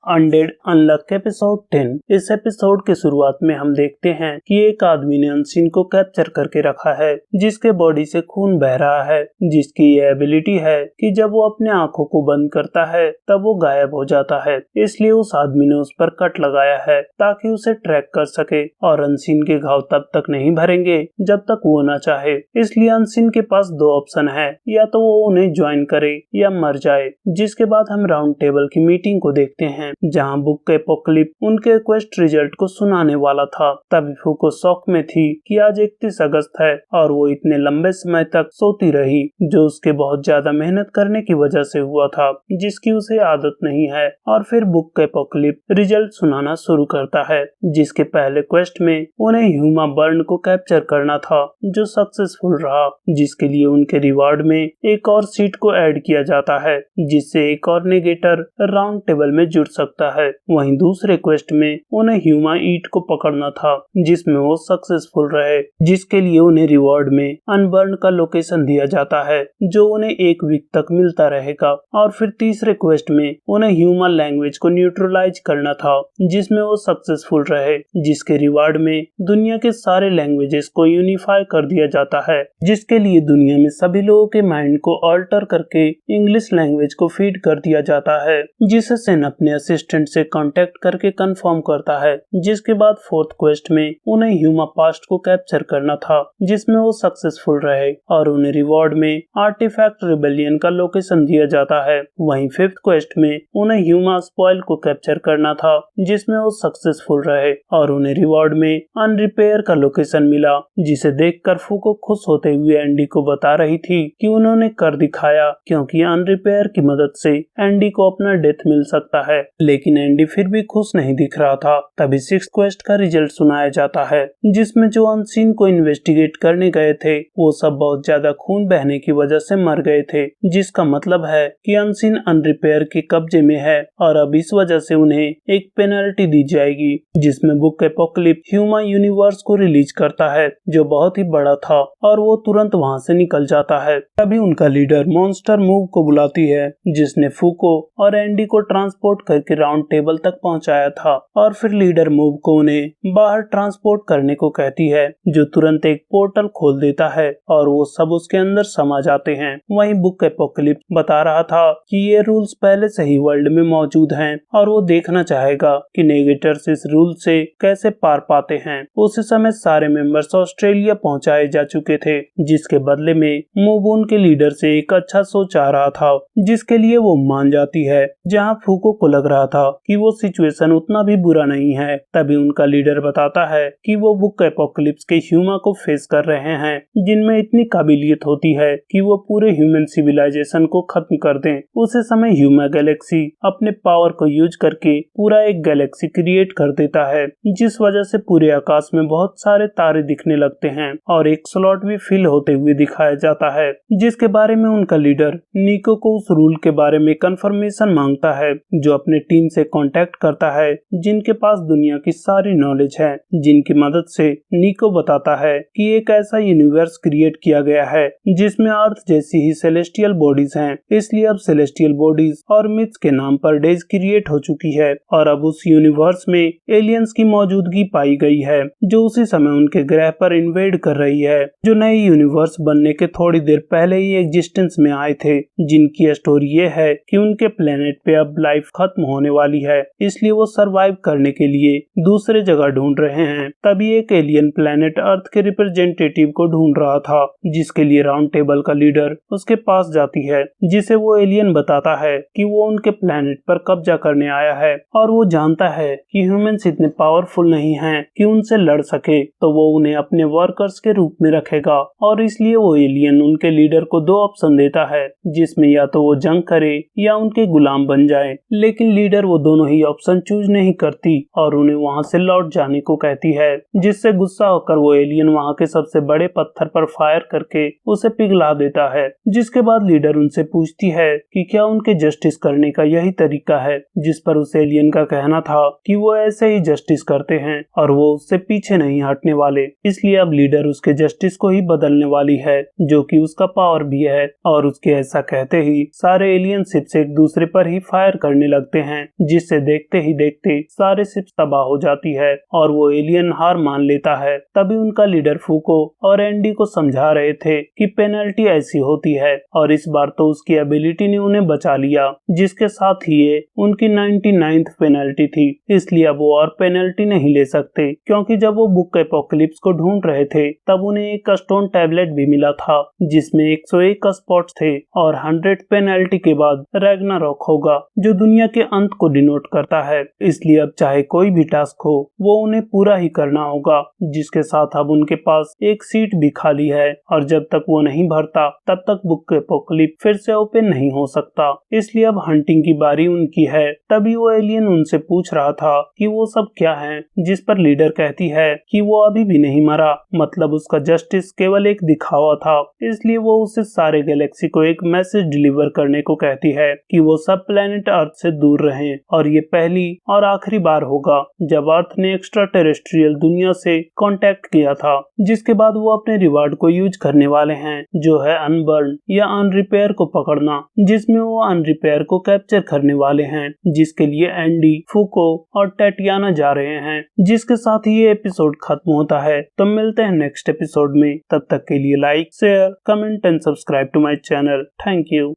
Undead अनलक episode 10। इस episode के शुरुआत में हम देखते हैं कि एक आदमी ने अनसीन को कैप्चर करके रखा है, जिसके बॉडी से खून बह रहा है, जिसकी ये एबिलिटी है कि जब वो अपने आंखों को बंद करता है तब वो गायब हो जाता है। इसलिए उस आदमी ने उस पर कट लगाया है ताकि उसे ट्रैक कर सके, और अनसीन के घाव तब तक नहीं भरेंगे जब तक वो ना चाहे। इसलिए अनसीन के पास दो ऑप्शन है, या तो वो उन्हें ज्वाइन करे या मर जाए। जिसके बाद हम राउंड टेबल की मीटिंग को देखते हैं, जहां बुक एपोकलिप्स उनके क्वेस्ट रिजल्ट को सुनाने वाला था। तभी फूको शौक में थी कि आज 31 अगस्त है और वो इतने लंबे समय तक सोती रही, जो उसके बहुत ज्यादा मेहनत करने की वजह से हुआ था, जिसकी उसे आदत नहीं है। और फिर बुक एपोकलिप्स रिजल्ट सुनाना शुरू करता है, जिसके पहले क्वेस्ट में उन्हें ह्यूमा बर्न को कैप्चर करना था, जो सक्सेसफुल रहा, जिसके लिए उनके रिवार्ड में एक और सीट को ऐड किया जाता है, जिससे एक और नेगेटर राउंड टेबल में जुड़ सकता है। वहीं दूसरे क्वेस्ट में उन्हें ह्यूमा ईट को पकड़ना था, जिसमें वो सक्सेसफुल रहे, जिसके लिए उन्हें रिवॉर्ड में अनबर्न का लोकेशन दिया जाता है, जो उन्हें एक वीक तक मिलता रहेगा। और फिर तीसरे क्वेस्ट में उन्हें ह्यूमन लैंग्वेज को न्यूट्रलाइज करना था, जिसमें वो सक्सेसफुल रहे, जिसके रिवार्ड में दुनिया के सारे लैंग्वेजेस को यूनिफाई कर दिया जाता है, जिसके लिए दुनिया में सभी लोगों के माइंड को ऑल्टर करके इंग्लिश लैंग्वेज को फीड कर दिया जाता है, जिसे सेन अपने असिस्टेंट से कांटेक्ट करके कंफर्म करता है। जिसके बाद फोर्थ क्वेस्ट में उन्हें ह्यूमा पास्ट को कैप्चर करना था, जिसमें वो सक्सेसफुल रहे, और उन्हें रिवॉर्ड में आर्टिफैक्ट रिबेलियन का लोकेशन दिया जाता है। वहीं फिफ्थ क्वेस्ट में उन्हें ह्यूमा स्पॉइल को कैप्चर करना था, जिसमें वो सक्सेसफुल रहे, और उन्हें रिवॉर्ड में अनरिपेयर का लोकेशन मिला, जिसे देखकर फूको खुश होते हुए एंडी को बता रही थी कि उन्होंने कर दिखाया, क्योंकि अनरिपेयर की मदद से एंडी को अपना डेथ मिल सकता है। लेकिन एंडी फिर भी खुश नहीं दिख रहा था। तभी सिक्स्थ क्वेस्ट का रिजल्ट सुनाया जाता है, जिसमें जो अनसीन को इन्वेस्टिगेट करने गए थे वो सब बहुत ज्यादा खून बहने की वजह से मर गए थे, जिसका मतलब है कि अनसीन अनरिपेयर के कब्जे में है, और अब इस वजह से उन्हें एक पेनल्टी दी जाएगी, जिसमें बुक एपोकलिप्स ह्यूमा यूनिवर्स को रिलीज करता है, जो बहुत ही बड़ा था, और वो तुरंत वहां से निकल जाता है। तभी उनका लीडर मॉन्स्टर मूव को बुलाती है, जिसने फूको और एंडी को ट्रांसपोर्ट करके राउंड टेबल तक पहुंचाया था। और फिर लीडर मूव को उन्हें बाहर ट्रांसपोर्ट करने को कहती है, जो तुरंत एक पोर्टल खोल देता है और वो सब उसके अंदर समा जाते हैं। वहीं बुक एपोकलिप्स बता रहा था कि ये रूल्स पहले से ही वर्ल्ड में मौजूद हैं, और वो देखना चाहेगा कि नेगेटर्स इस रूल से कैसे पार पाते हैं। उसी समय सारे मेंबर्स ऑस्ट्रेलिया पहुंचाए जा चुके थे, जिसके बदले में मूव उनके लीडर से एक अच्छा शो चाह रहा था, जिसके लिए वो मान जाती है। जहां फूको को लग रहा था कि वो सिचुएशन उतना भी बुरा नहीं है, तभी उनका लीडर बताता है कि वो बुक एपोकलिप्स के ह्यूमा को फेस कर रहे हैं, जिनमें इतनी काबिलियत होती है कि वो पूरे ह्यूमन सिविलाइजेशन को खत्म कर दें। उसी समय ह्यूमा गैलेक्सी अपने पावर को यूज करके पूरा एक गैलेक्सी क्रिएट कर देता है, जिस वजह से पूरे आकाश में बहुत सारे तारे दिखने लगते हैं, और एक स्लॉट भी फिल होते हुए दिखाया जाता है, जिसके बारे में उनका लीडर निको को उस रूल के बारे में कंफर्मेशन मांगता है, जो अपने टीम से कांटेक्ट करता है, जिनके पास दुनिया की सारी नॉलेज है, जिनकी मदद से निको बताता है कि एक ऐसा यूनिवर्स क्रिएट किया गया है जिसमें अर्थ जैसी ही सेलेस्टियल बॉडीज हैं। इसलिए अब सेलेस्टियल बॉडीज और मिथ्स के नाम पर डेज क्रिएट हो चुकी है, और अब उस यूनिवर्स में एलियंस की मौजूदगी पाई गई है, जो उसी समय उनके ग्रह पर इन्वेड कर रही है, जो नए यूनिवर्स बनने के थोड़ी देर पहले ही एग्जिस्टेंस में आए थे, जिनकी स्टोरी ये है कि उनके प्लेनेट पे अब लाइफ खत्म होने वाली है, इसलिए वो सरवाइव करने के लिए दूसरे जगह ढूंढ रहे हैं। तभी एक एलियन प्लेनेट अर्थ के रिप्रेजेंटेटिव को ढूंढ रहा था, जिसके लिए राउंड टेबल का लीडर उसके पास जाती है, जिसे वो एलियन बताता है कि वो उनके प्लेनेट पर कब्जा करने आया है, और वो जानता है कि ह्यूमंस इतने पावरफुल नहीं हैं कि उनसे लड़ सके, तो वो उन्हें अपने वर्कर्स के रूप में रखेगा। और इसलिए वो एलियन उनके लीडर को दो ऑप्शन देता है, जिसमें या तो वो जंग करे या उनके गुलाम बन जाए। लेकिन लीडर वो दोनों ही ऑप्शन चूज नहीं करती, और उन्हें वहां से लौट जाने को कहती है, जिससे गुस्सा होकर वो एलियन वहां के सबसे बड़े पत्थर पर फायर करके उसे पिघला देता है। जिसके बाद लीडर उनसे पूछती है कि क्या उनके जस्टिस करने का यही तरीका है, जिस पर उस एलियन का कहना था कि वो ऐसे ही जस्टिस करते हैं और वो उससे पीछे नहीं हटने वाले। इसलिए अब लीडर उसके जस्टिस को ही बदलने वाली है, जो कि उसका पावर भी है, और उसके ऐसा कहते ही सारे एलियन शिप से एक दूसरे पर ही फायर करने लगते हैं। हैं, जिससे देखते ही देखते सारे शिप्स तबाह हो जाती है और वो एलियन हार मान लेता है। तभी उनका लीडर फूको और एंडी को समझा रहे थे कि पेनल्टी ऐसी होती है और इस बार तो उसकी एबिलिटी ने उन्हें बचा लिया, जिसके साथ ही ये उनकी 99th पेनल्टी थी। इसलिए अब वो और पेनल्टी नहीं ले सकते, क्योंकि जब वो बुक एपोकलिप्स को ढूंढ रहे थे तब उन्हें एक स्टोन टैबलेट भी मिला था जिसमें 101 स्पॉट्स थे और 100 पेनल्टी के बाद रैग्नारॉक होगा, जो दुनिया के अंत को डिनोट करता है। इसलिए अब चाहे कोई भी टास्क हो वो उन्हें पूरा ही करना होगा, जिसके साथ अब उनके पास एक सीट भी खाली है और जब तक वो नहीं भरता तब तक बुक एपोकलिप्स फिर से ओपन नहीं हो सकता। इसलिए अब हंटिंग की बारी उनकी है। तभी वो एलियन उनसे पूछ रहा था कि वो सब क्या है, जिस पर लीडर कहती है कि वो अभी भी नहीं मरा, मतलब उसका जस्टिस केवल एक दिखावा था। इसलिए वो उसे सारे गैलेक्सी को एक मैसेज डिलीवर करने को कहती है कि वो सब प्लेनेट अर्थ से दूर रहें और ये पहली और आखिरी बार होगा जब अर्थ ने एक्स्ट्रा टेरेस्ट्रियल दुनिया से कांटेक्ट किया था, जिसके बाद वो अपने रिवार्ड को यूज करने वाले हैं, जो है अनबर्न या अनरिपेयर को पकड़ना, जिसमें वो अनरिपेयर को कैप्चर करने वाले हैं, जिसके लिए एंडी, फूको और टैटियाना जा रहे हैं। जिसके साथ ही ये एपिसोड खत्म होता है। तो मिलते हैं नेक्स्ट एपिसोड में, तब तक के लिए like, share, comment and subscribe to my channel. Thank you.